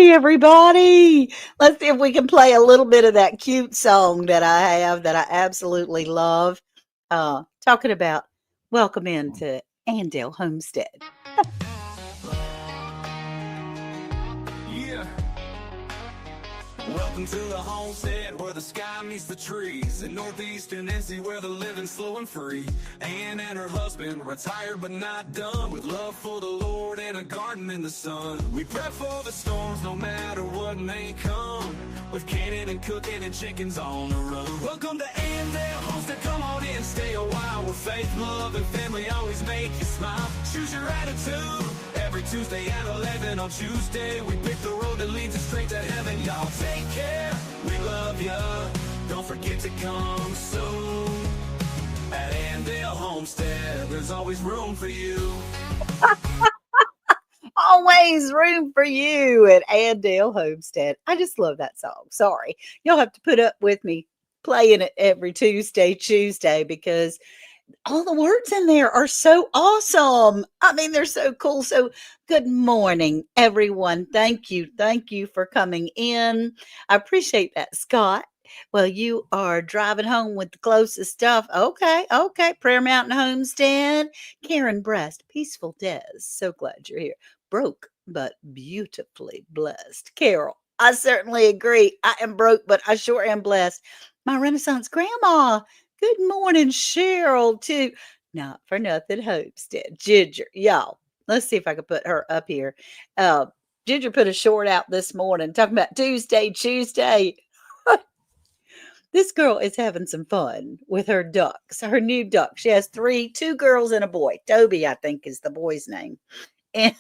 Hey, everybody. Let's see if we can play a little bit of that cute song that I have that I absolutely love. Talking about welcome into Andale Homestead. Yeah. Welcome to the homestead where the sky meets the trees. In northeastern NC where the living's slow and free. Ann and her husband, retired but not done. With love for the Lord and a garden in the sun. We prep for the storms no matter what may come. With canning and cooking and chickens on the run. Welcome to Andale Homestead, come on in, stay a while. Where faith, love, and family always make you smile. Choose your attitude. Every Tuesday at 11 on ChooseDay, we pick the road that leads us straight to heaven. Y'all take care, we love ya. Don't forget to come soon. At Andale Homestead, there's always room for you. Always room for you at Andale Homestead. I just love that song. Sorry. You'll have to put up with me playing it every Tuesday, because all the words in there are so awesome. I mean, they're so cool. So, good morning, everyone. Thank you. Thank you for coming in. I appreciate that, Scott. Well, you are driving home with the closest stuff. Okay. Prayer Mountain Homestead. Karen Breast, Peaceful Des. So glad you're here. Broke, but beautifully blessed. Carol, I certainly agree. I am broke, but I sure am blessed. My Renaissance grandma. Good morning, Cheryl, too. Not for nothing, Homestead. Ginger, y'all. Let's see if I can put her up here. Uh, Ginger put a short out this morning talking about Tuesday. This girl is having some fun with her ducks, her new duck. She has two girls and a boy. Toby, I think, is the boy's name. And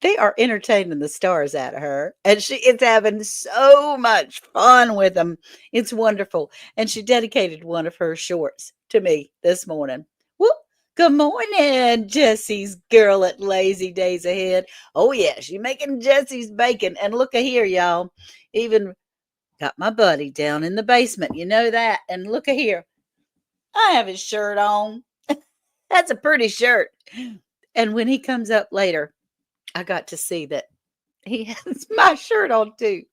they are entertaining the stars out of her, and she is having so much fun with them. It's wonderful. And she dedicated one of her shorts to me this morning. Whoop. Good morning, Jesse's girl at Lazy Days Ahead. Oh, yeah, she's making Jesse's bacon. And look at here, y'all. Even got my buddy down in the basement. You know that. And look at here. I have his shirt on. That's a pretty shirt. And when he comes up later, I got to see that he has my shirt on too,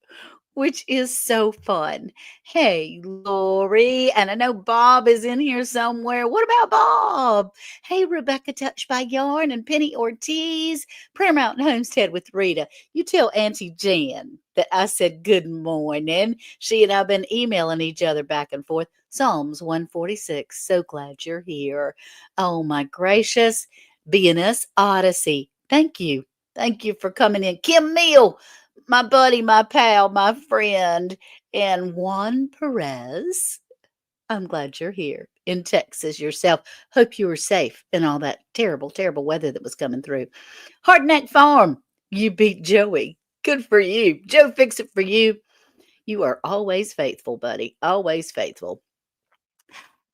which is so fun. Hey, Lori, and I know Bob is in here somewhere. What about Bob? Hey, Rebecca Touched by Yarn and Penny Ortiz, Prayer Mountain Homestead with Rita. You tell Auntie Jan that I said good morning. She and I have been emailing each other back and forth. Psalms 146. So glad you're here. Oh, my gracious. BNS Odyssey. Thank you. Thank you for coming in. Kim Neal, my buddy, my pal, my friend, and Juan Perez. I'm glad you're here in Texas yourself. Hope you were safe in all that terrible, terrible weather that was coming through. Hardneck Farm, you beat Joey. Good for you. Joe, fix it for you. You are always faithful, buddy. Always faithful.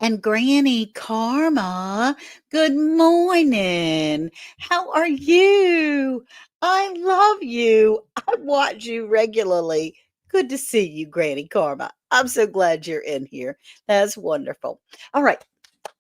And Granny Karma, good morning. How are you? I love you. I watch you regularly. Good to see you, Granny Karma. I'm so glad you're in here. That's wonderful. All right.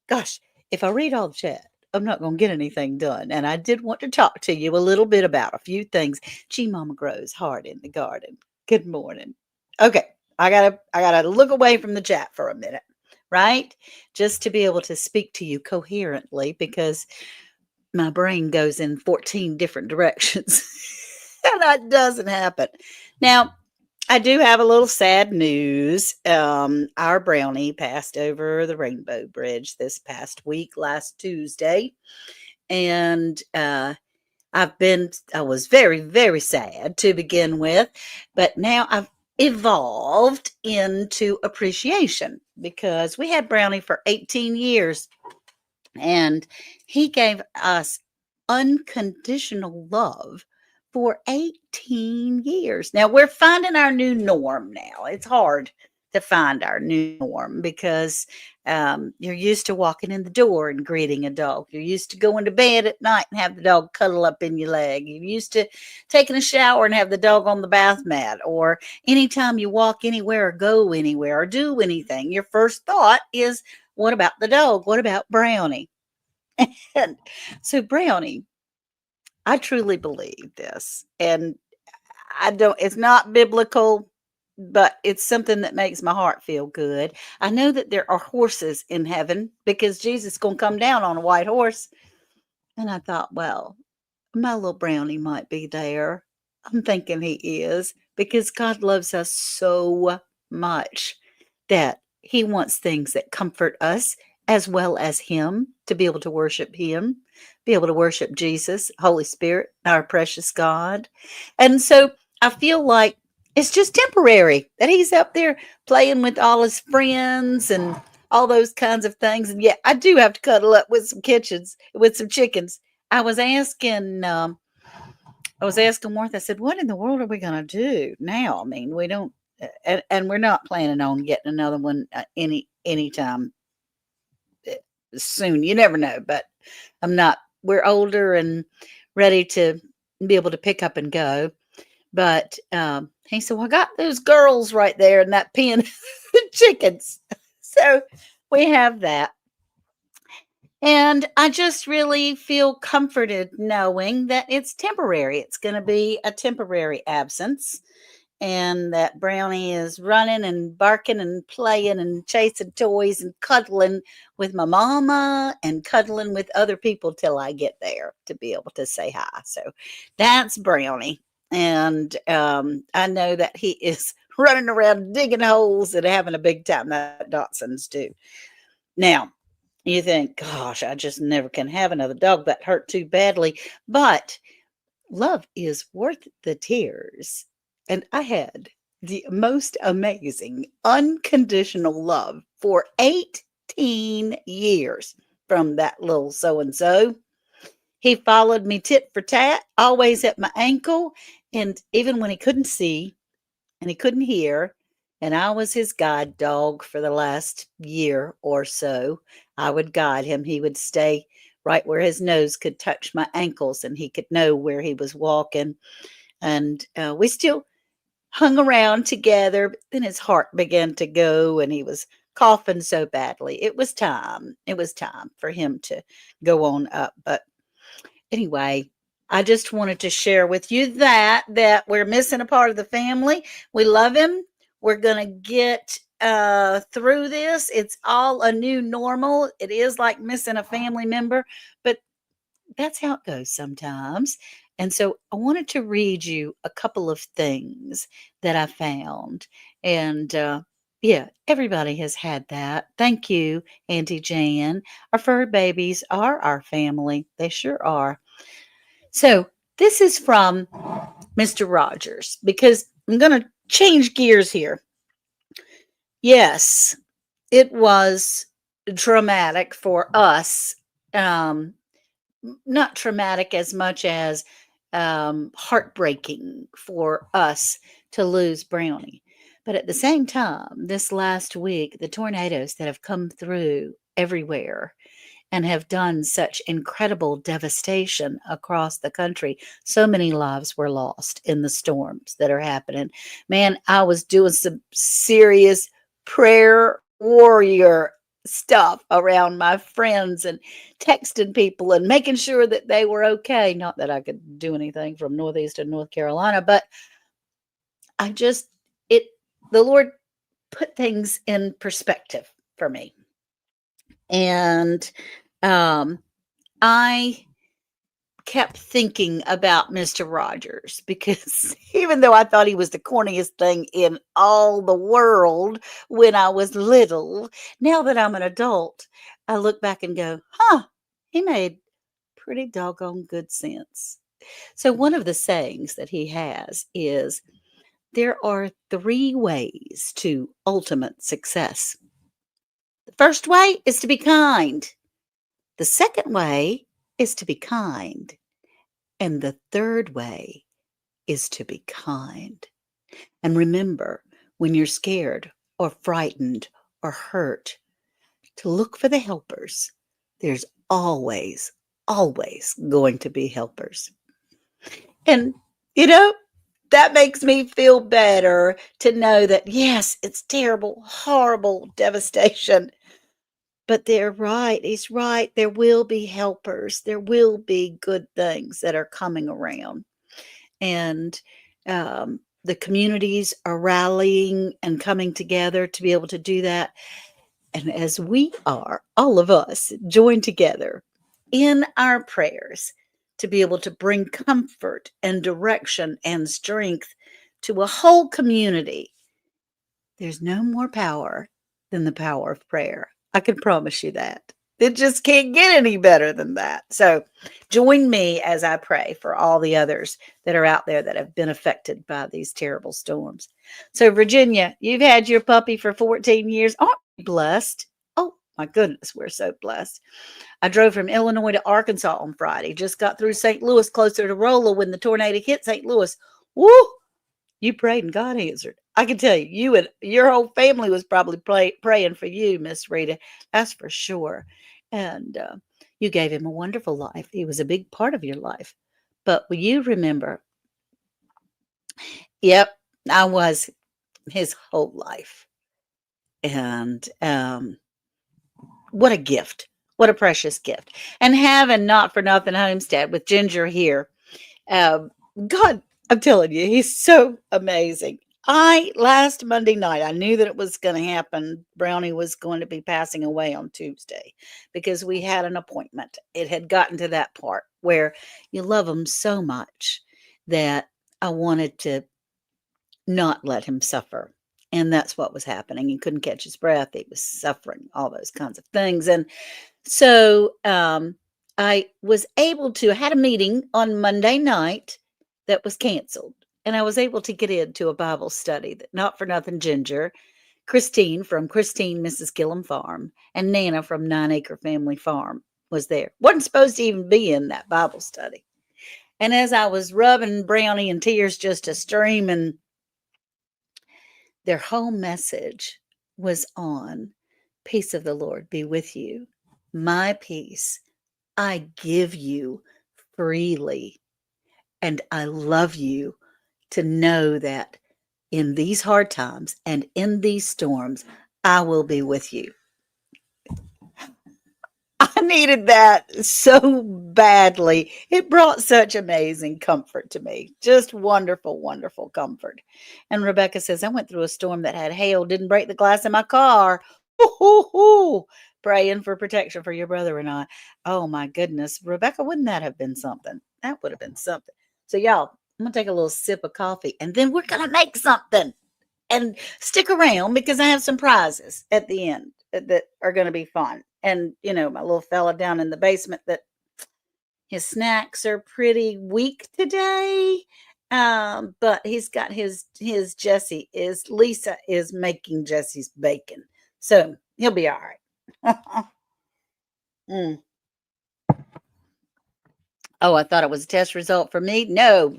Gosh, if I read all the chat, I'm not going to get anything done. And I did want to talk to you a little bit about a few things. Gee, Mama grows hard in the garden. Good morning. Okay. I gotta look away from the chat for a minute, right? Just to be able to speak to you coherently, because my brain goes in 14 different directions. And that doesn't happen. Now, I do have a little sad news. Our brownie passed over the Rainbow Bridge this past week, last Tuesday. And I was very, very sad to begin with, but now I've evolved into appreciation, because we had Brownie for 18 years and he gave us unconditional love for 18 years. Now we're finding our new norm now. It's hard to find our new norm, because you're used to walking in the door and greeting a dog. You're used to going to bed at night and have the dog cuddle up in your leg. You're used to taking a shower and have the dog on the bath mat. Or anytime you walk anywhere or go anywhere or do anything, your first thought is, what about the dog? What about Brownie? And so Brownie, I truly believe this. And I don't, it's not biblical, but it's something that makes my heart feel good. I know that there are horses in heaven because Jesus is going to come down on a white horse. And I thought, well, my little brownie might be there. I'm thinking he is because God loves us so much that he wants things that comfort us as well as him, to be able to worship him, be able to worship Jesus, Holy Spirit, our precious God. And so I feel like it's just temporary that he's up there playing with all his friends and all those kinds of things. And yeah, I do have to cuddle up with some kitchens, with some chickens. I was asking Martha, I said, what in the world are we going to do now? I mean, we don't, and we're not planning on getting another one anytime soon. You never know, but I'm not, we're older and ready to be able to pick up and go. But he said, well, I got those girls right there in that pen, chickens. So we have that. And I just really feel comforted knowing that it's temporary. It's going to be a temporary absence, and that Brownie is running and barking and playing and chasing toys and cuddling with my mama and cuddling with other people till I get there to be able to say hi. So that's Brownie. And I know that he is running around digging holes and having a big time. That Dachshunds do. Now, you think, gosh, I just never can have another dog. That hurt too badly. But love is worth the tears. And I had the most amazing unconditional love for 18 years from that little so and so. He followed me tit for tat, always at my ankle. And even when he couldn't see and he couldn't hear, and I was his guide dog for the last year or so, I would guide him. He would stay right where his nose could touch my ankles and he could know where he was walking. And we still hung around together. But then his heart began to go and he was coughing so badly. It was time. It was time for him to go on up. But anyway, I just wanted to share with you that we're missing a part of the family. We love him. We're going to get through this. It's all a new normal. It is like missing a family member, but that's how it goes sometimes. And so I wanted to read you a couple of things that I found. And yeah, everybody has had that. Thank you, Auntie Jan. Our fur babies are our family. They sure are. So this is from Mr. Rogers because I'm going to change gears here. Yes, it was traumatic for us. Not traumatic as much as heartbreaking for us to lose Brownie. But at the same time, this last week, the tornadoes that have come through everywhere and have done such incredible devastation across the country. So many lives were lost in the storms that are happening. Man, I was doing some serious prayer warrior stuff around my friends and texting people and making sure that they were okay. Not that I could do anything from Northeastern North Carolina, but I just, it, the Lord put things in perspective for me. And I kept thinking about Mr. Rogers because even though I thought he was the corniest thing in all the world when I was little, now that I'm an adult, I look back and go, huh, he made pretty doggone good sense. So, one of the sayings that he has is there are 3 ways to ultimate success. The first way is to be kind. The second way is to be kind. And the third way is to be kind. And remember, when you're scared or frightened or hurt, to look for the helpers. There's always, always going to be helpers. And, you know, that makes me feel better to know that, yes, it's terrible, horrible devastation. But they're right. He's right. There will be helpers. There will be good things that are coming around. And The communities are rallying and coming together to be able to do that. And as we are, all of us, join together in our prayers to be able to bring comfort and direction and strength to a whole community, there's no more power than the power of prayer. I can promise you that. It just can't get any better than that. So join me as I pray for all the others that are out there that have been affected by these terrible storms. So, Virginia, you've had your puppy for 14 years. Aren't we blessed? Oh, my goodness, we're so blessed. I drove from Illinois to Arkansas on Friday. Just got through St. Louis, closer to Rolla when the tornado hit St. Louis. Woo! You prayed and God answered. I can tell you, you and your whole family was probably praying for you, Miss Rita. That's for sure. And you gave him a wonderful life. He was a big part of your life. But will you remember? Yep, I was his whole life. And what a gift. What a precious gift. And having Not For Nothing Homestead with Ginger here. Um, God, I'm telling you, he's so amazing. Last Monday night, I knew that it was going to happen. Brownie was going to be passing away on Tuesday because we had an appointment. It had gotten to that part where you love him so much that I wanted to not let him suffer. And that's what was happening. He couldn't catch his breath. He was suffering, all those kinds of things. And so I was able to, I had a meeting on Monday night that was canceled. And I was able to get into a Bible study that Not For Nothing Ginger, Christine from Christine Mrs. Gillum Farm, and Nana from 9 Acre Family Farm was there. Wasn't supposed to even be in that Bible study. And as I was rubbing Brownie and tears just a stream, and their whole message was on peace of the Lord be with you. My peace I give you freely. And I love you to know that in these hard times and in these storms, I will be with you. I needed that so badly. It brought such amazing comfort to me. Just wonderful, wonderful comfort. And Rebecca says, I went through a storm that had hail, didn't break the glass in my car. Ooh, praying for protection for your brother and I. Oh my goodness. Rebecca, wouldn't that have been something? That would have been something. So, y'all, I'm going to take a little sip of coffee and then we're going to make something. And stick around because I have some prizes at the end that are going to be fun. And, my little fella down in the basement, that his snacks are pretty weak today. But he's got his Lisa is making Jesse's bacon. So he'll be all right. Mm. Oh, I thought it was a test result for me. No,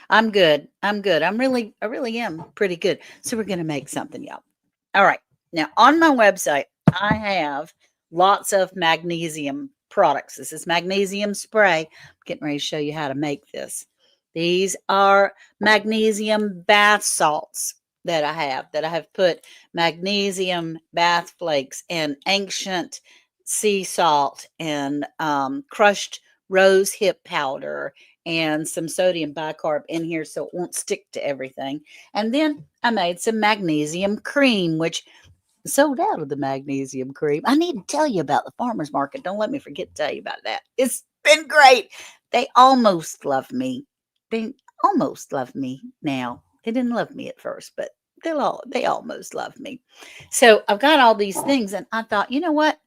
I'm good. I'm good. I really am pretty good. So we're going to make something, y'all. All right. Now on my website, I have lots of magnesium products. This is magnesium spray. I'm getting ready to show you how to make this. These are magnesium bath salts that I have put magnesium bath flakes and ancient sea salt and crushed rose hip powder and some sodium bicarb in here so it won't stick to everything. And then I made some magnesium cream, which sold out of the magnesium cream. I need to tell you about the farmer's market. Don't let me forget to tell you about that. It's been great. They almost love me. They almost love me now. They didn't love me at first, but they almost love me. So I've got all these things, and I thought, you know what?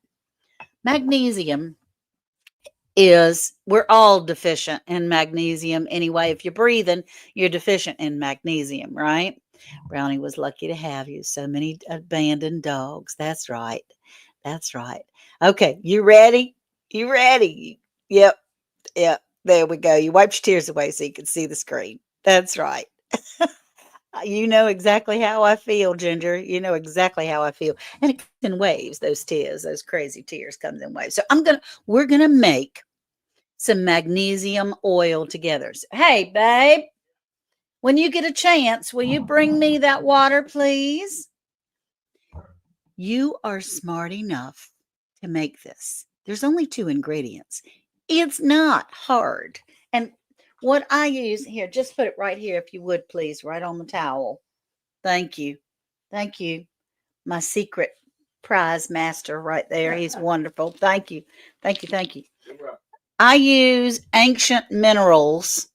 Magnesium we're all deficient in magnesium anyway. If you're breathing, you're deficient in magnesium, right? Brownie was lucky to have you. So many abandoned dogs. That's right. That's right. Okay, you ready? You ready? Yep. Yep. There we go. You wiped your tears away so you can see the screen. That's right. You know exactly how I feel, Ginger. You know exactly how I feel. And it comes in waves, those tears, those crazy tears comes in waves. So we're gonna make some magnesium oil together. So, hey, babe, when you get a chance, will you bring me that water, please? You are smart enough to make this. There's only 2 ingredients. It's not hard. And What I use here, just put it right here, if you would, please, right on the towel. Thank you. Thank you. My secret prize master right there. He's wonderful. Thank you. Thank you. Thank you. I use Ancient Minerals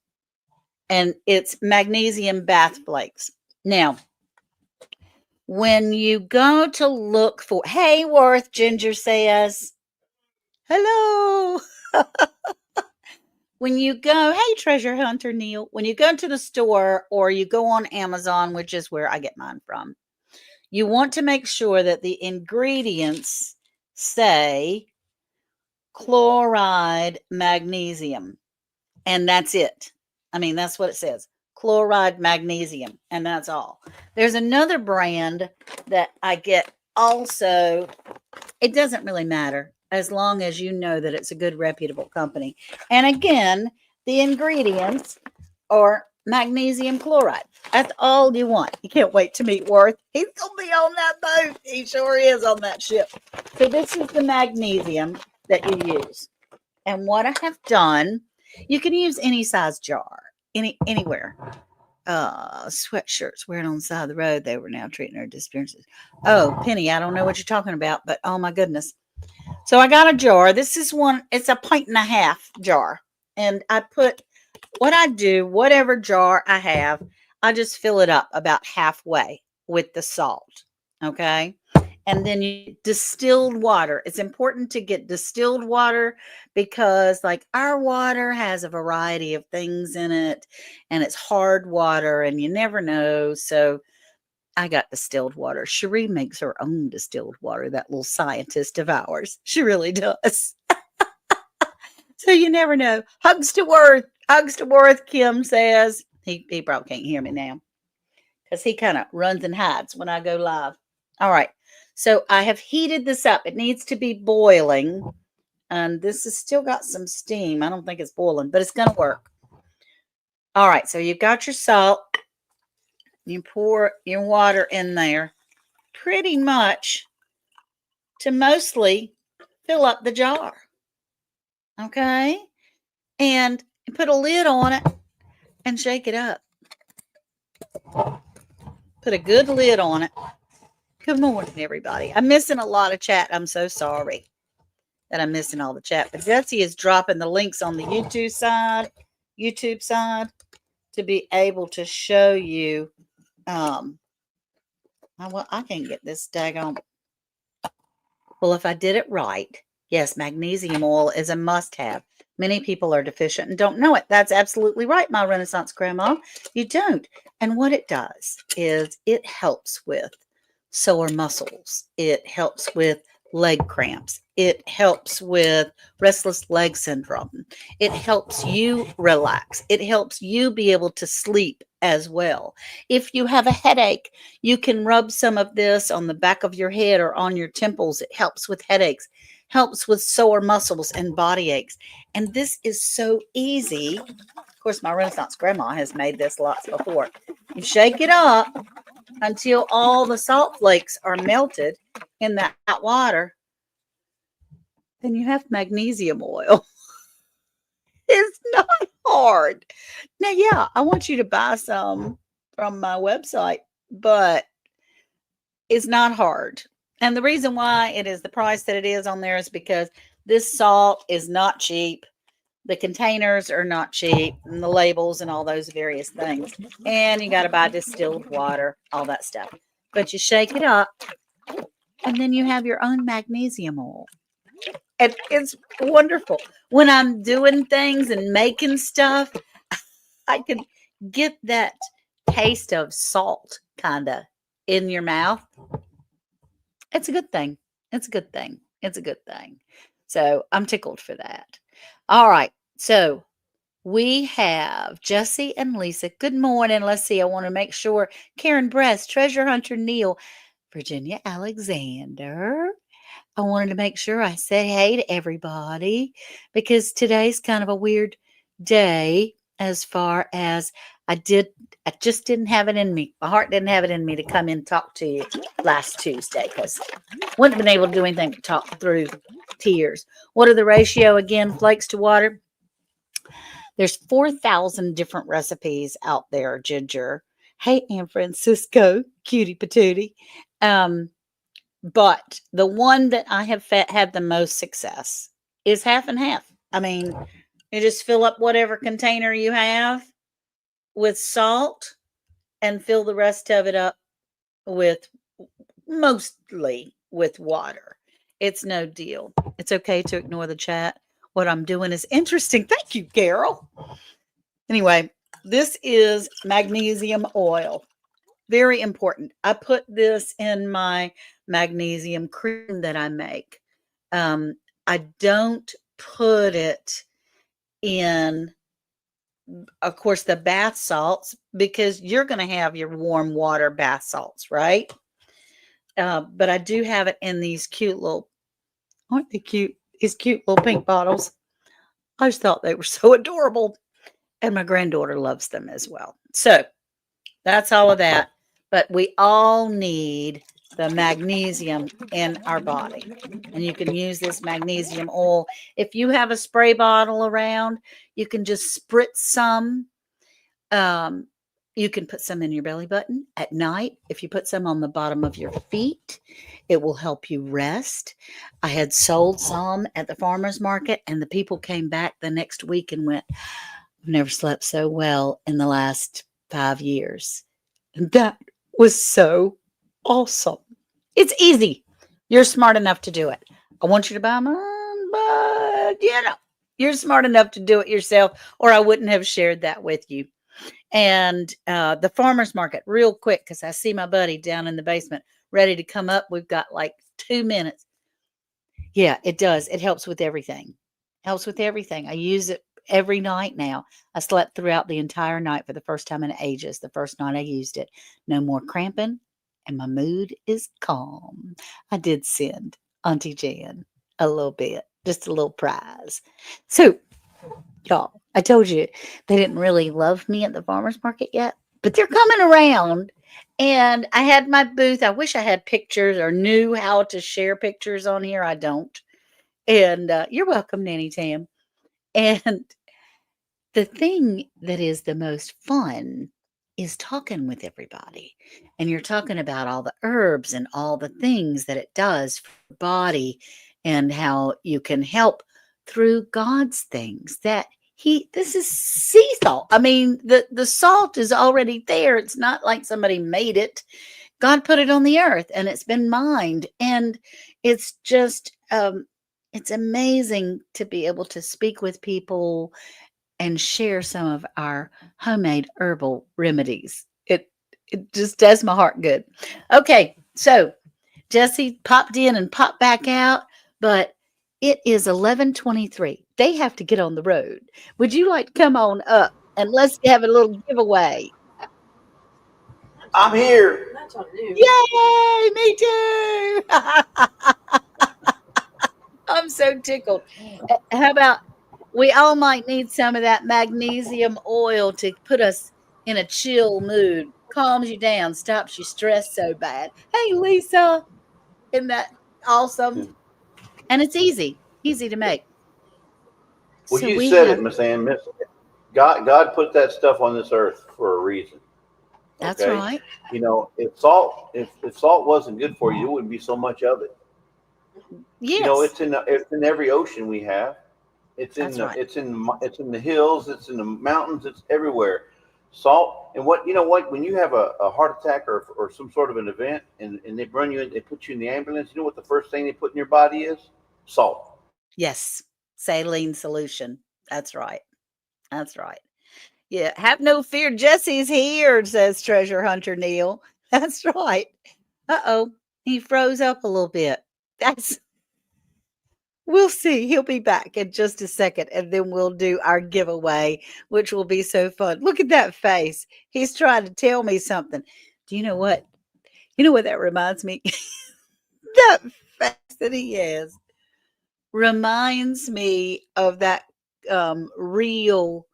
and it's magnesium bath flakes. Now, when you go to look for, hey, Worth, Ginger says, hello. When you go, hey, Treasure Hunter Neil, when you go to the store or you go on Amazon, which is where I get mine from, you want to make sure that the ingredients say chloride magnesium, and that's it. I mean, that's what it says, chloride magnesium, and that's all. There's another brand that I get also. It doesn't really matter as long as you know that it's a good reputable company. And again, the ingredients are magnesium chloride. That's all you want. You can't wait to meet Worth. He's going to be on that boat. He sure is on that ship. So this is the magnesium that you use. And what I have done, you can use any size jar, anywhere. Sweatshirts wearing on the side of the road. They were now treating her disappearances. Oh, Penny, I don't know what you're talking about, but oh my goodness. So I got a jar. This is one, it's a 1.5 pint jar. And I put what I do, whatever jar I have, I just fill it up about halfway with the salt. Okay. And then you distilled water. It's important to get distilled water because like our water has a variety of things in it and it's hard water and you never know. So I got distilled water. Cherie makes her own distilled water, that little scientist of ours. She really does. So you never know. Hugs to Worth. Hugs to Worth, Kim says. He probably can't hear me now because he kind of runs and hides when I go live. All right. So I have heated this up. It needs to be boiling. And this has still got some steam. I don't think it's boiling, but it's going to work. All right. So you've got your salt. You pour your water in there pretty much to mostly fill up the jar. Okay. And put a lid on it and shake it up. Put a good lid on it. Good morning, everybody. I'm missing a lot of chat. I'm so sorry that I'm missing all the chat. But Betsy is dropping the links on the YouTube side to be able to show you. Well, I can't get this daggone. Well, if I did it right, yes, magnesium oil is a must-have. Many people are deficient and don't know it. That's absolutely right, my Renaissance grandma. You don't. And what it does is it helps with sore muscles. It helps with leg cramps. It helps with restless leg syndrome. It helps you relax. It helps you be able to sleep as well. If you have a headache, you can rub some of this on the back of your head or on your temples. It helps with headaches, helps with sore muscles and body aches. And this is so easy. Of course, my Renaissance grandma has made this lots before. You shake it up until all the salt flakes are melted in that hot water. Then you have magnesium oil. It's not hard. Now, yeah, I want you to buy some from my website, but it's not hard. And the reason why it is the price that it is on there is because this salt is not cheap. The containers are not cheap, and the labels and all those various things. And you got to buy distilled water, all that stuff. But you shake it up, and then you have your own magnesium oil. And it's wonderful. When I'm doing things and making stuff, I can get that taste of salt kind of in your mouth. It's a good thing. It's a good thing. It's a good thing. So I'm tickled for that. All right. So we have Jesse and Lisa. Good morning. Let's see. I want to make sure. Karen Bress, Treasure Hunter Neil, Virginia Alexander. I wanted to make sure I said hey to everybody because today's kind of a weird day as far as I just didn't have it in me. My heart didn't have it in me to come in and talk to you last Tuesday because I wouldn't have been able to do anything to talk through tears. What are the ratio again? Flakes to water? There's 4,000 different recipes out there, Ginger. Hey, Aunt Francisco, cutie patootie. Um, but the one that I have had the most success is half and half. I mean, you just fill up whatever container you have with salt and fill the rest of it up with mostly with water. It's no deal. It's okay to ignore the chat. What I'm doing is interesting. Thank you, Carol. Anyway, this is magnesium oil. Very important. I put this in my magnesium cream that I make. I don't put it in, of course, the bath salts because you're going to have your warm water bath salts, right? But I do have it in these cute little, aren't they cute? These cute little pink bottles. I just thought they were so adorable. And my granddaughter loves them as well. So that's all of that. But we all need the magnesium in our body. And you can use this magnesium oil. If you have a spray bottle around, you can just spritz some. You can put some in your belly button at night. If you put some on the bottom of your feet, it will help you rest. I had sold some at the farmer's market, and the people came back the next week and went, I've never slept so well in the last 5 years. And that was so awesome. It's easy. You're smart enough to do it. I want you to buy mine, but you're smart enough to do it yourself, or I wouldn't have shared that with you. And the farmer's market, real quick, because I see my buddy down in the basement ready to come up. We've got like 2 minutes. Yeah, it does. It helps with everything. Helps with everything. I use it every night now. I slept throughout the entire night for the first time in ages. The first night I used it. No more cramping, and my mood is calm. I did send Auntie Jan a little bit, just a little prize. So, y'all, I told you they didn't really love me at the farmer's market yet, but they're coming around. And I had my booth. I wish I had pictures or knew how to share pictures on here. I don't. And you're welcome, Nanny Tam. And the thing that is the most fun is talking with everybody. And you're talking about all the herbs and all the things that it does for your body and how you can help through God's things that this is sea salt. I mean, the salt is already there. It's not like somebody made it. God put it on the earth and it's been mined. And it's just, it's amazing to be able to speak with people and share some of our homemade herbal remedies. It just does my heart good. Okay, so Jesse popped in and popped back out, but it is 11:23. They have to get on the road. Would you like to come on up and let's have a little giveaway? I'm here. Yay, me too. I'm so tickled. How about we all might need some of that magnesium oil to put us in a chill mood, calms you down, stops you stress so bad. Hey, Lisa, isn't that awesome? And it's easy to make. Well, So you we said it, have, Miss Ann. God put that stuff on this earth for a reason. that's Okay, right. if salt wasn't good for you, there wouldn't be so much of it. Yes, It's in every ocean we have. that's right. It's in the hills. It's in the mountains. It's everywhere. Salt and what when you have a heart attack or some sort of an event and they bring you in, they put you in the ambulance. You know what the first thing they put in your body is? Salt. Yes, saline solution. That's right. That's right. Yeah, have no fear. Jesse's here, says Treasure Hunter Neil. That's right. Uh-oh, he froze up a little bit. That's We'll see. He'll be back in just a second, and then we'll do our giveaway, which will be so fun. Look at that face. He's trying to tell me something. Do you know what? You know what that reminds me? That face that he has reminds me of that reel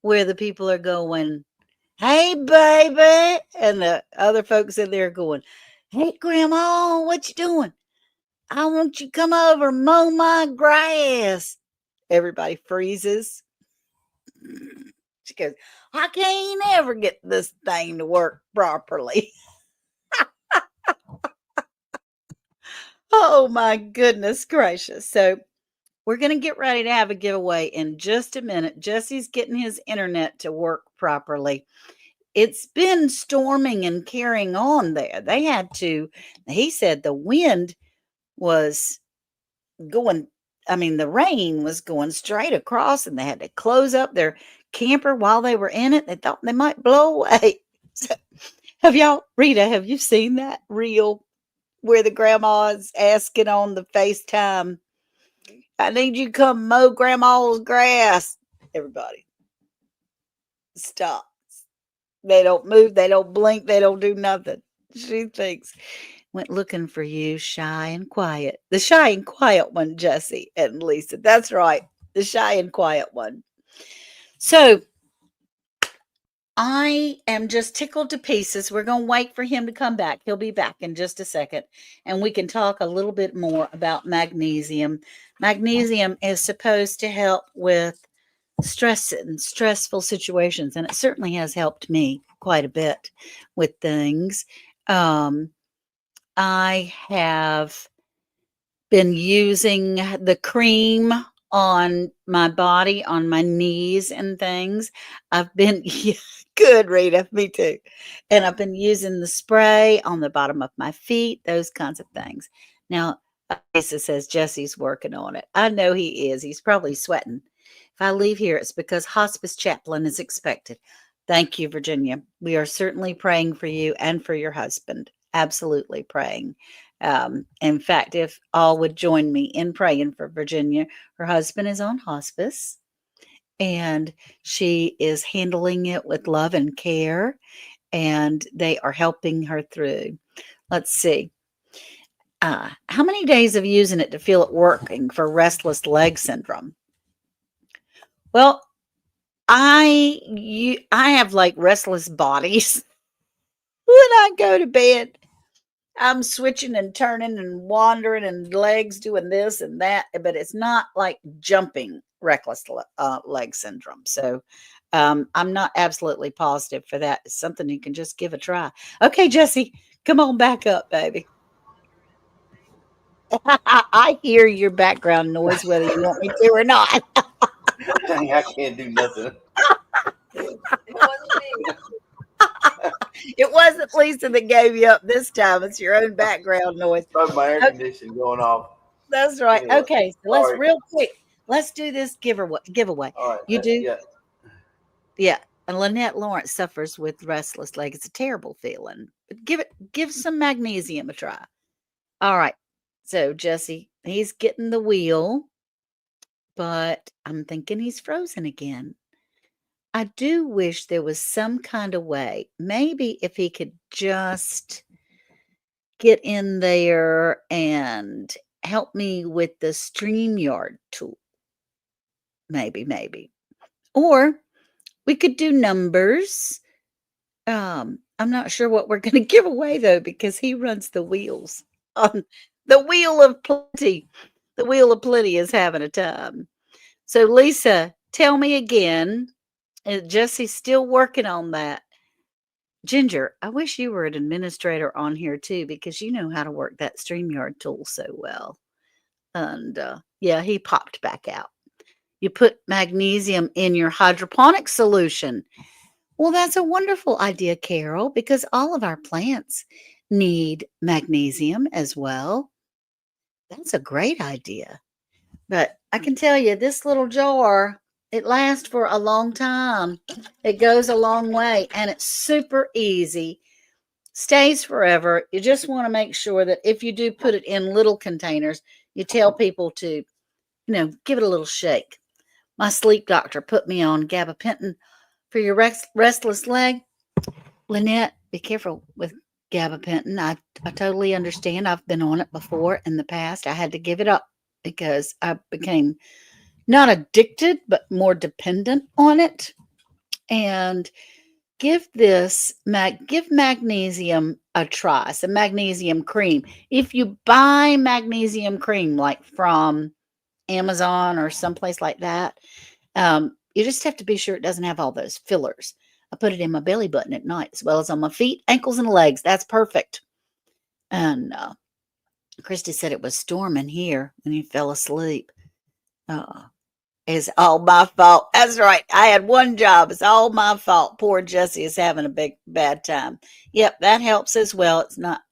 where the people are going, "Hey, baby," and the other folks in there going, "Hey, Grandma, what you doing? I want you to come over and mow my grass." Everybody freezes. She goes, I can't ever get this thing to work properly. Oh my goodness gracious. So we're going to get ready to have a giveaway in just a minute. Jesse's getting his internet to work properly. It's been storming and carrying on there. They had to, he said the wind was going, I mean, the rain was going straight across and they had to close up their camper while they were in it. They thought they might blow away. So, Rita, have you seen that reel where the grandma's asking on the FaceTime, I need you to come mow grandma's grass? Everybody, stop. They don't move, they don't blink, they don't do nothing. She thinks, went looking for you, shy and quiet. The shy and quiet one, Jesse and Lisa. That's right. The shy and quiet one. So I am just tickled to pieces. We're going to wait for him to come back. He'll be back in just a second, and we can talk a little bit more about magnesium. Magnesium is supposed to help with stress and stressful situations, and it certainly has helped me quite a bit with things. I have been using the cream on my body, on my knees and things. I've been yeah, good, Rita, me too. And I've been using the spray on the bottom of my feet, those kinds of things. Now, Lisa says Jesse's working on it. I know he is. He's probably sweating. If I leave here, it's because hospice chaplain is expected. Thank you, Virginia. We are certainly praying for you and for your husband. Absolutely praying. In fact, if all would join me in praying for Virginia, her husband is on hospice and she is handling it with love and care, and they are helping her through. Let's see. How many days of using it to feel it working for restless leg syndrome? Well, I have like restless bodies when I go to bed. I'm switching and turning and wandering and legs doing this and that, but it's not like jumping reckless leg syndrome. So I'm not absolutely positive for that. It's something you can just give a try. Okay, Jesse, come on back up, baby. I hear your background noise, whether you want me to or not. I can't do nothing. It wasn't Lisa that gave you up this time. It's your own background noise. Probably my air Okay, conditioning going off. that's right. Anyway, Okay, so let's sorry. real quick. Let's do this giveaway. All right. You do? Yeah. Yeah. And Lynette Lawrence suffers with restless leg. It's a terrible feeling. But give some magnesium a try. All right. So Jesse, he's getting the wheel, but I'm thinking he's frozen again. I do wish there was some kind of way. Maybe if he could just get in there and help me with the StreamYard tool. Maybe. Or we could do numbers. I'm not sure what we're going to give away though, because he runs the wheels on the wheel of plenty. The wheel of plenty is having a time. So Lisa, tell me again. Jesse's still working on that. Ginger, I wish you were an administrator on here too, because you know how to work that StreamYard tool so well. And yeah, he popped back out. You put magnesium in your hydroponic solution. Well, that's a wonderful idea, Carol, because all of our plants need magnesium as well. That's a great idea. But I can tell you, this little jar, it lasts for a long time. It goes a long way, and it's super easy. Stays forever. You just want to make sure that if you do put it in little containers, you tell people to, give it a little shake. My sleep doctor put me on gabapentin for your restless leg. Lynette, be careful with gabapentin. I totally understand. I've been on it before in the past. I had to give it up because I became not addicted, but more dependent on it. And give magnesium a try. Some magnesium cream. If you buy magnesium cream, like from Amazon or someplace like that, You just have to be sure it doesn't have all those fillers. I put it in my belly button at night as well as on my feet, ankles, and legs. That's perfect. And Christy said it was storming here when you fell asleep. Uh, it's all my fault. That's right. I had one job. It's all my fault. Poor Jessie is having a big bad time. Yep, that helps as well. It's not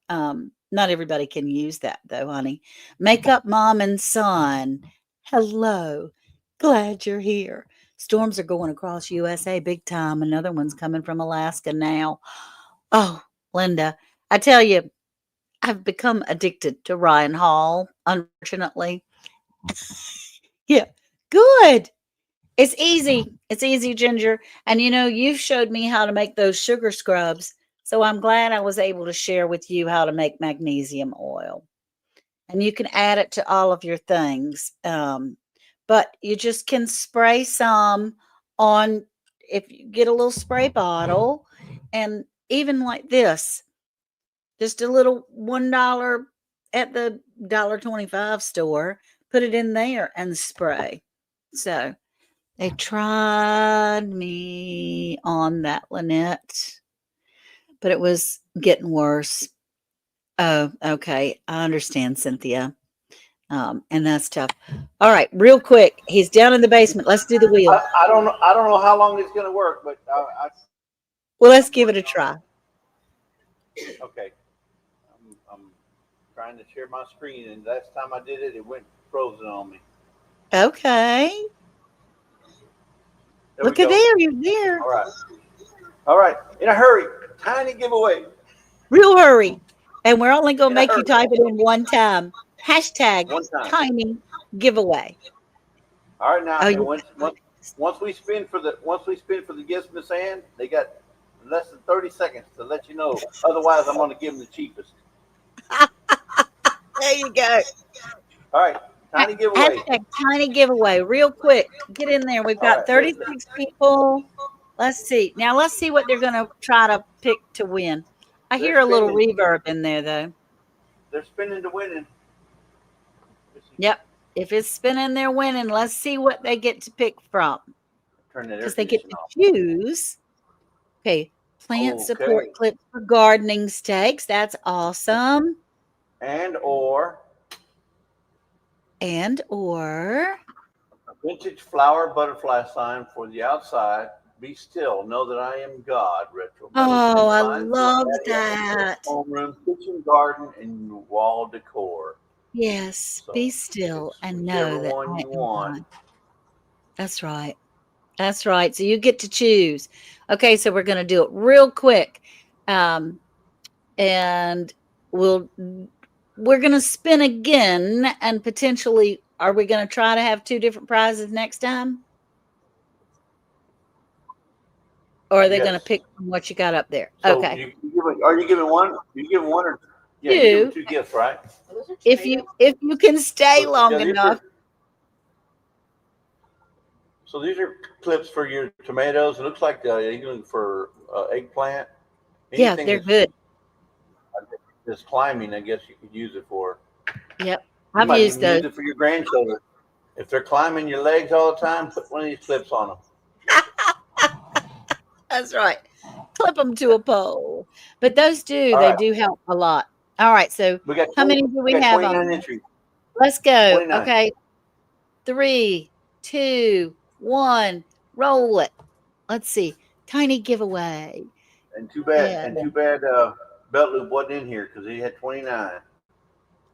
everybody can use that though, honey. Makeup mom and son. Hello. Glad you're here. Storms are going across USA big time. Another one's coming from Alaska now. Oh, Linda, I tell you, I've become addicted to Ryan Hall, unfortunately. Yeah. Good. It's easy. It's easy, Ginger. And you've showed me how to make those sugar scrubs. So I'm glad I was able to share with you how to make magnesium oil. And you can add it to all of your things. But you just can spray some on, if you get a little spray bottle, and even like this, just a little $1 at the $1.25 store, put it in there and spray. So they tried me on that, Lynette, but it was getting worse. Oh, okay. I understand, Cynthia. And that's tough. All right, real quick. He's down in the basement. Let's do the wheel. I don't know. I don't know how long it's going to work, but Well, let's give it a try. Okay. I'm trying to share my screen, and last time I did it, it went frozen on me. Okay. Look at there. You're there. All right. All right. In a hurry. Tiny giveaway. Real hurry. And we're only going to make you type it in one time. Hashtag tiny giveaway. All right, now once we spin for the gifts, Miss Ann, they got less than 30 seconds to let you know. Otherwise, I'm going to give them the cheapest. There you go. All right, tiny giveaway. Hashtag tiny giveaway. Real quick, get in there. We've got 36 people. Let's see. Now let's see what they're going to try to pick to win. I hear a little reverb in there, though. They're spinning to winning. Yep. If it's spinning, they're winning. Let's see what they get to pick from. Because they get to choose. Okay. Plant support clips for gardening stakes. That's awesome. And or a vintage flower butterfly sign for the outside. Be still. Know that I am God. Retro. Oh, I love that. Homeroom, kitchen, garden, and wall decor. Yes. So be still and know that I am God. That's right. That's right. So you get to choose. Okay, so we're going to do it real quick. And we're going to spin again, and potentially, are we going to try to have 2 different prizes next time? Or are they going to pick from what you got up there? So okay. Are you giving one? You giving one or you're giving 2 gifts, right? If you can stay long enough. So these are clips for your tomatoes. It looks like even for eggplant. Yeah, they're good. This climbing, I guess you could use it for. Yep, I've used those. Use it for your grandchildren. If they're climbing your legs all the time, put one of these clips on them. That's right. Clip them to a pole. But those do help a lot. All right, so how many do we have on? Entries. Let's go. 29. Okay. 3, 2, 1. Roll it. Let's see. Tiny giveaway. And too bad. Belt Loop wasn't in here because he had 29.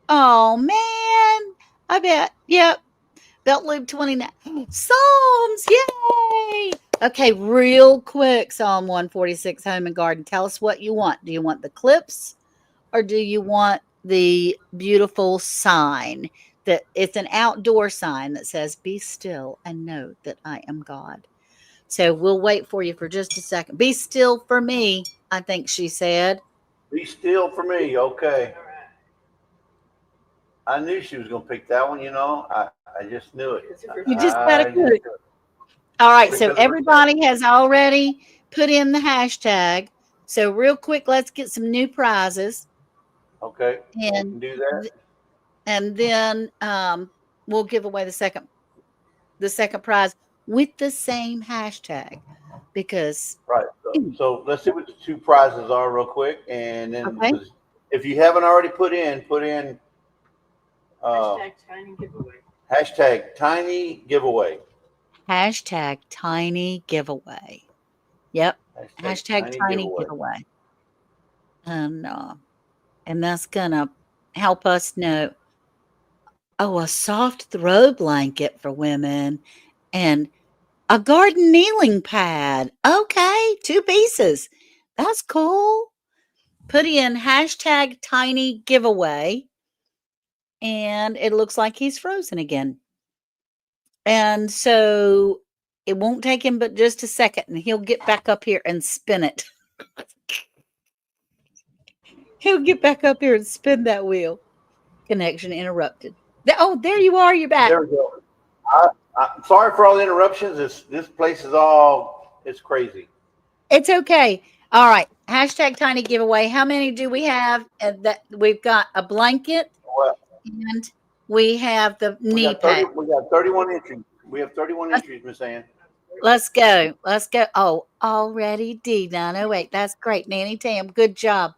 Oh man, I bet. Yep. Belt Loop 29. Psalms, yay! Okay, real quick, Psalm 146, Home and Garden. Tell us what you want. Do you want the clips, or do you want the beautiful sign that it's an outdoor sign that says, "Be still and know that I am God"? So we'll wait for you for just a second. Be still for me, I think she said. Be still for me, okay. I knew she was going to pick that one, I just knew it. You just got to put it. All right, so everybody has already put in the hashtag. So real quick, let's get some new prizes. Okay, and do that. And then we'll give away the second prize. with the same hashtag because, Right. So let's see what the two prizes are real quick, and then okay, because if you haven't already put in uh, hashtag tiny giveaway. hashtag tiny giveaway. Yep. Hashtag Hashtag tiny tiny giveaway. giveaway. And, uh, and that's going to help us know, oh, a soft throw blanket for women and a garden kneeling pad. Okay, 2 pieces. That's cool. Put in hashtag tiny giveaway, and it looks like he's frozen again. And so it won't take him but just a second, and he'll get back up here and spin it. He'll get back up here and spin that wheel. Connection interrupted. Oh, there you are. You're back. There we go. I'm sorry for all the interruptions. This place is all it's crazy. It's okay. All right. Hashtag tiny giveaway. How many do we have? That we've got a blanket Well, and we have the we knee got 30. pad. We got 31 entries. We have 31 entries, Miss Ann. Let's go. Let's go. Oh, already D908. That's great. Nanny Tam, good job.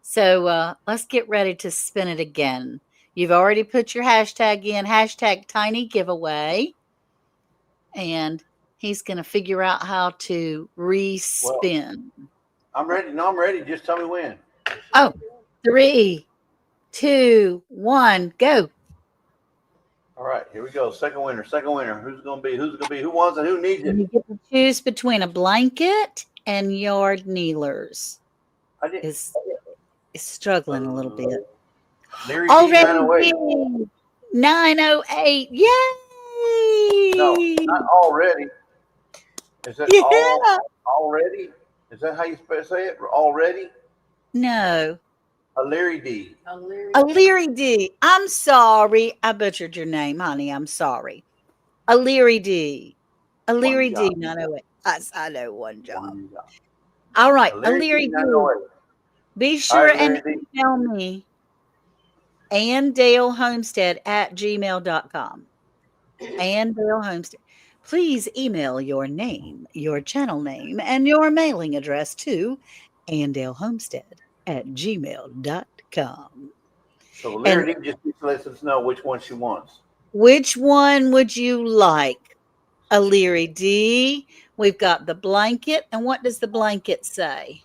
So let's get ready to spin it again. You've already put your hashtag in, hashtag tiny giveaway. And he's going to figure out how to Well, respin. I'm ready. No, I'm ready. Just tell me when. Oh, 3, 2, 1, go. All right, here we go. Second winner. Second winner. Who's gonna be? Who's gonna be? Who wants it? Who needs it? You get to choose between a blanket and yard kneelers. I did. Is struggling a little bit. Larry D Already 908. did. 908. No, Yay! not already. Is that all Yeah. already? Is that how you say it? Already? No. A Larry D. A Leary D. I'm sorry. I butchered your name, honey. I'm sorry. A Leary D. A One Leary D job. 908. I know one job. One job. All right. A A Larry D Leary D. 908. Be All sure right, and Larry D. email me andalehomestead@gmail.com. Andale Homestead. Please email your name, your channel name, and your mailing address to andalehomestead@gmail.com. So And Larry D just lets us know which one she wants. which one would you like? A Leary D. We've got the blanket. And what does the blanket say?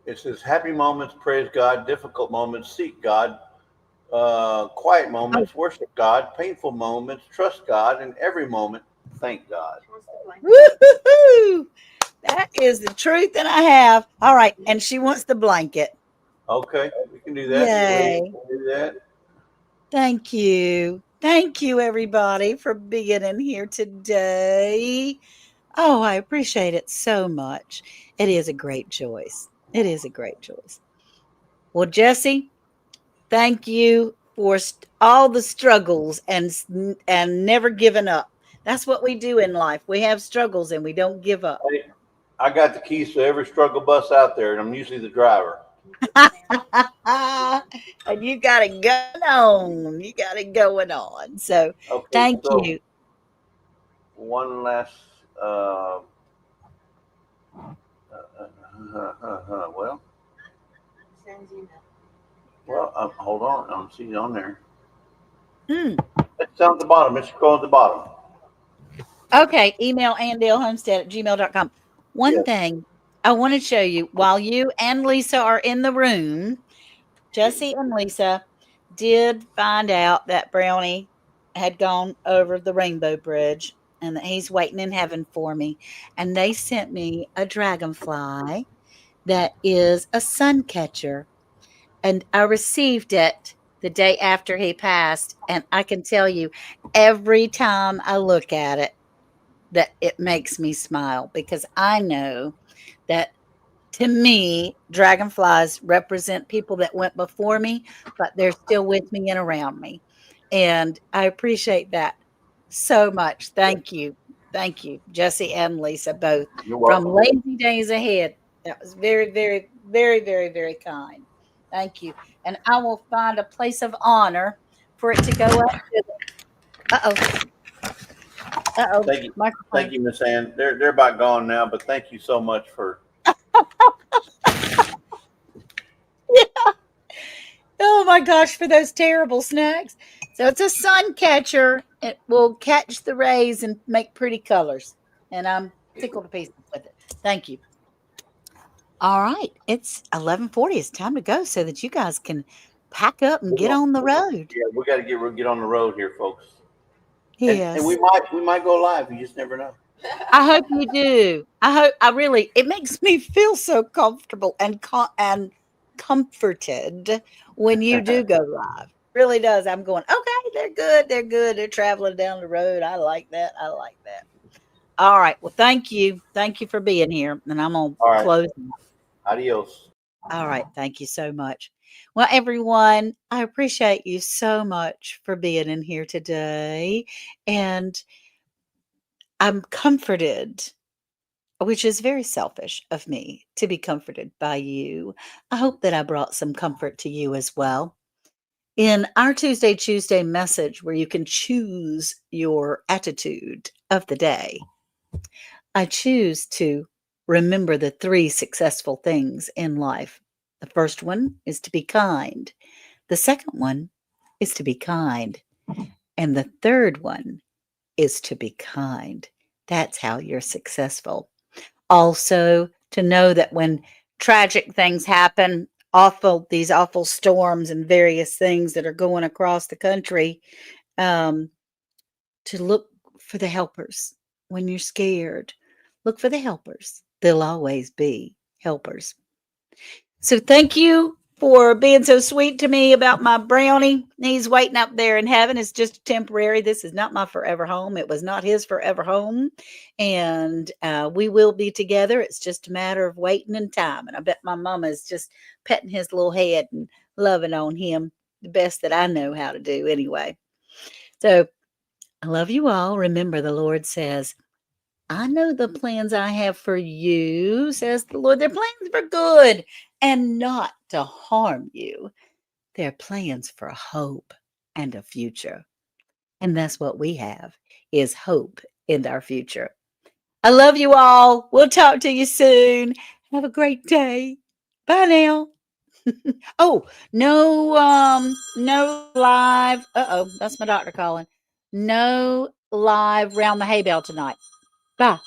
It says happy moments, praise God. Difficult moments, seek God. Quiet Oh, moments, worship God. Painful moments, trust God. And every moment, thank God. woo-hoo-hoo! That is the truth that I have. All right. And she wants the blanket. Okay, we can do that. We Yay. can do that. Thank you. Thank you, everybody, for being in here today. Oh, I appreciate it so much. It is a great choice. It is a great choice. Well, Jesse, thank you for all the struggles and never giving up. That's what we do in life. We have struggles and we don't give up. Hey, I got the keys to every struggle bus out there, and I'm usually the driver. And you got it going on. You got it going on. So Okay, thank so you. one last. Uh, well, hold on. I'm seeing it on there. Hmm. It's down at the bottom. It's scroll at the bottom. Okay, email andalehomestead@gmail.com. One Yes. thing I want to show you while you and Lisa are in the room, Jesse and Lisa did find out that Brownie had gone over the Rainbow Bridge and that he's waiting in heaven for me. And they sent me a dragonfly that is a sun catcher. And I received it the day after he passed. And I can tell you, every time I look at it, that it makes me smile because I know that to me, dragonflies represent people that went before me, but they're still with me and around me. And I appreciate that so much. Thank you. Thank you, Jesse and Lisa, both You're from welcome. Lazy Days Ahead. That was very, very, very, very, very kind. Thank you. And I will find a place of honor for it to go up to. Uh oh. Uh-oh, Thank you, microphone. Miss Ann. They're about gone now, but thank you so much for. Oh my gosh, for those terrible snacks. So it's a sun catcher. It will catch the rays and make pretty colors. And I'm tickled to pieces with it. Thank you. All right. It's 11:40. It's time to go so that you guys can pack up and We're get going, on the road. yeah, we got to get on the road here, folks. And Yes. we might go live. You just never know. I hope you do. I really it makes me feel so comfortable and comforted when you do go live. Really does. I'm going, okay, they're good. They're good. They're traveling down the road. I like that. I like that. All right. Well, thank you. Thank you for being here. And I'm gonna All right. close. Adios. All right. Thank you so much. Well, everyone, I appreciate you so much for being in here today. And I'm comforted, which is very selfish of me to be comforted by you. I hope that I brought some comfort to you as well. In our Tuesday message, where you can choose your attitude of the day, I choose to remember the three successful things in life. The first one is to be kind. The second one is to be kind. And the third one is to be kind. That's how you're successful. Also, to know that when tragic things happen, these awful storms and various things that are going across the country, um, to look for the helpers. When you're scared, look for the helpers. There'll always be helpers. So thank you for being so sweet to me about my brownie. He's waiting up there in heaven. It's just temporary. This is not my forever home. It was not his forever home. And we will be together. It's just a matter of waiting and time. And I bet my mama is just petting his little head and loving on him the best that I know how to do anyway. So I love you all. Remember, the Lord says, I know the plans I have for you, says the Lord. They're plans for good and not to harm you. They're plans for hope and a future. And that's what we have is hope in our future. I love you all. We'll talk to you soon. Have a great day. Bye now. Oh, no live. Uh-oh, that's my doctor calling. No live round the hay bale tonight. Bye.